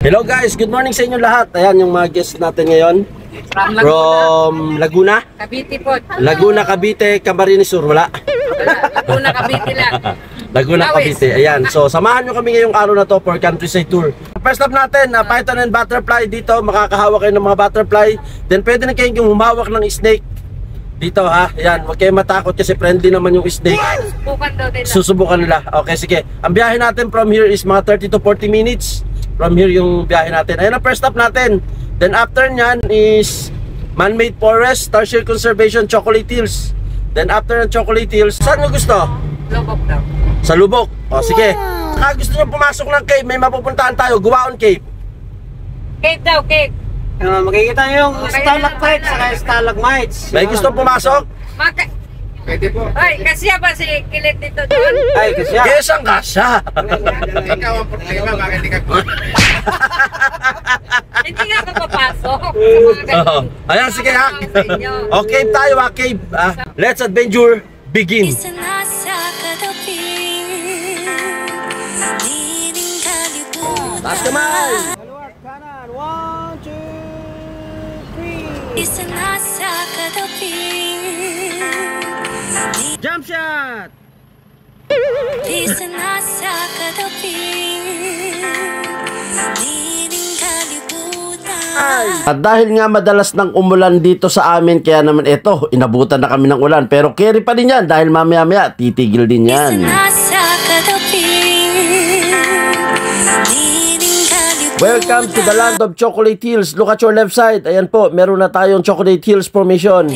Hello guys, good morning sa inyo lahat. Ayan yung mga guests natin ngayon from Laguna. Cavite po. Laguna, Cavite, Camarines Sur, wala. Laguna, Cavite lang. Laguna, Cavite. Ayan, so samahan nyo kami ngayong araw na to for countryside tour. First stop natin, python and butterfly dito. Makakahawak kayo ng mga butterfly. Then pwede na kayong humawak ng snake dito ha. Ayan, huwag kayong matakot kasi friendly naman yung snake. Susubukan daw nila. Susubukan nila. Okay, sige. Ang biyahe natin from here is mga 30 to 40 minutes. From here yung biyahe natin. Ayan ang first stop natin. Then after nyan is man-made forest, tertiary conservation, Chocolate Hills. Then after ng Chocolate Hills, saan nyo gusto? Lubok daw. Sa Lubok. O sige. Saka gusto nyo pumasok ng cave, may mapupuntahan tayo. Guwaon Cave. Cave daw, cave. Makikita nyo yung stalactites saka stalagmites. May gusto pumasok? Pwede po. Ay, kasya ba si Kilit dito doon? Ay, kasi Yes, ang kasya. Ikaw ang problema, bakit hindi ka Hindi nga ako papasok sa mga ganun. Ayan, sige ha. Sa inyo. O cave tayo ha, cave. Let's adventure begin. Taas kamay. Maluwag kanan. 1, 2, 3. Jump shot. At dahil nga madalas nang umulan dito sa amin, kaya naman ito, inabutan na kami ng ulan. Pero carry pa din yan dahil mamaya-maya titigil din yan. Welcome to the land of Chocolate Hills. Look at your left side. Ayan po, meron na tayong Chocolate Hills formation.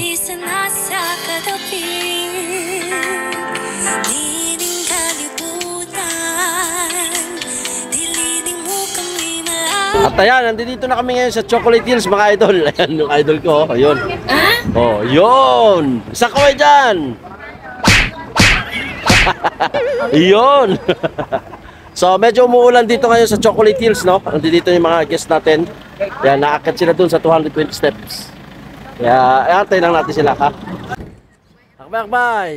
At ayan, nandito na kami ngayon sa Chocolate Hills mga idol. Ayan yung idol ko, ayun. Oh, yun. Isa kaway dyan. Yun. So medyo umuulan dito ngayon sa Chocolate Hills, no? Nandito yung mga guests natin. Kaya naakit sila dun sa 220 steps. Kaya antay lang natin sila, ha? Akbay, akbay.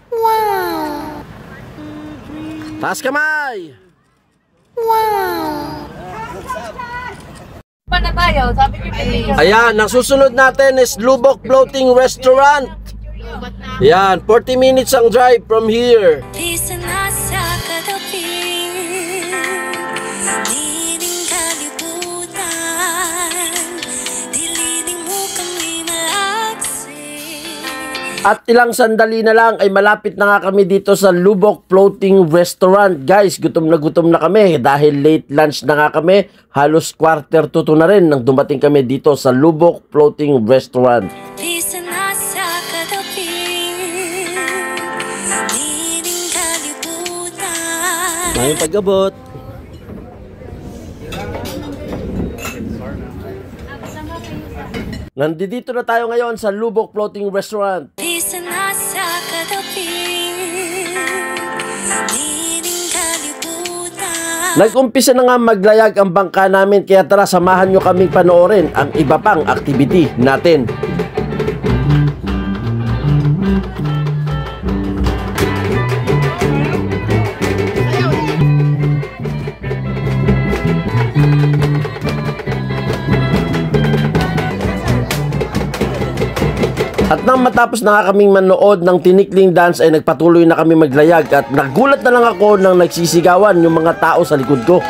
Wow. Taas kamay. Pa na tayo, sabi niyo pili. Ayan, ang susunod natin is Lubok Floating Restaurant. Ayan, 40 minutes ang drive from here. At ilang sandali na lang ay malapit na nga kami dito sa Lubok Floating Restaurant. Guys, gutom na kami dahil late lunch na nga kami. Halos 1:45 na rin nang dumating kami dito sa Lubok Floating Restaurant. May pag-abot. Nandito na tayo ngayon sa Lubok Floating Restaurant. Nag-umpisa na nga maglayag ang bangka namin, kaya tara samahan nyo kaming panoorin ang iba pang activity natin. At nang matapos na kaming manood ng tinikling dance ay nagpatuloy na kami maglayag at nagulat na lang ako nang nagsisigawan yung mga tao sa likod ko.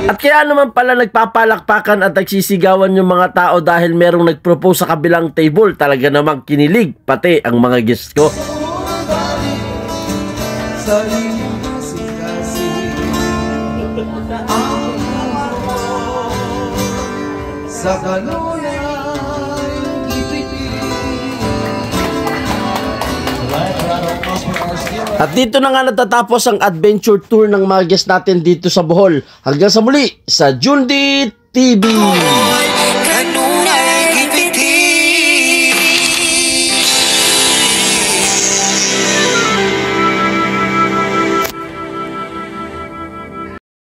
At kaya naman pala nagpapalakpakan at nagsisigawan yung mga tao dahil merong nag-propose sa kabilang table. Talaga namang kinilig pati ang mga guests ko. At dito na nga natatapos ang adventure tour ng mga guests natin dito sa Bohol. Hanggang sa muli sa Jundi TV!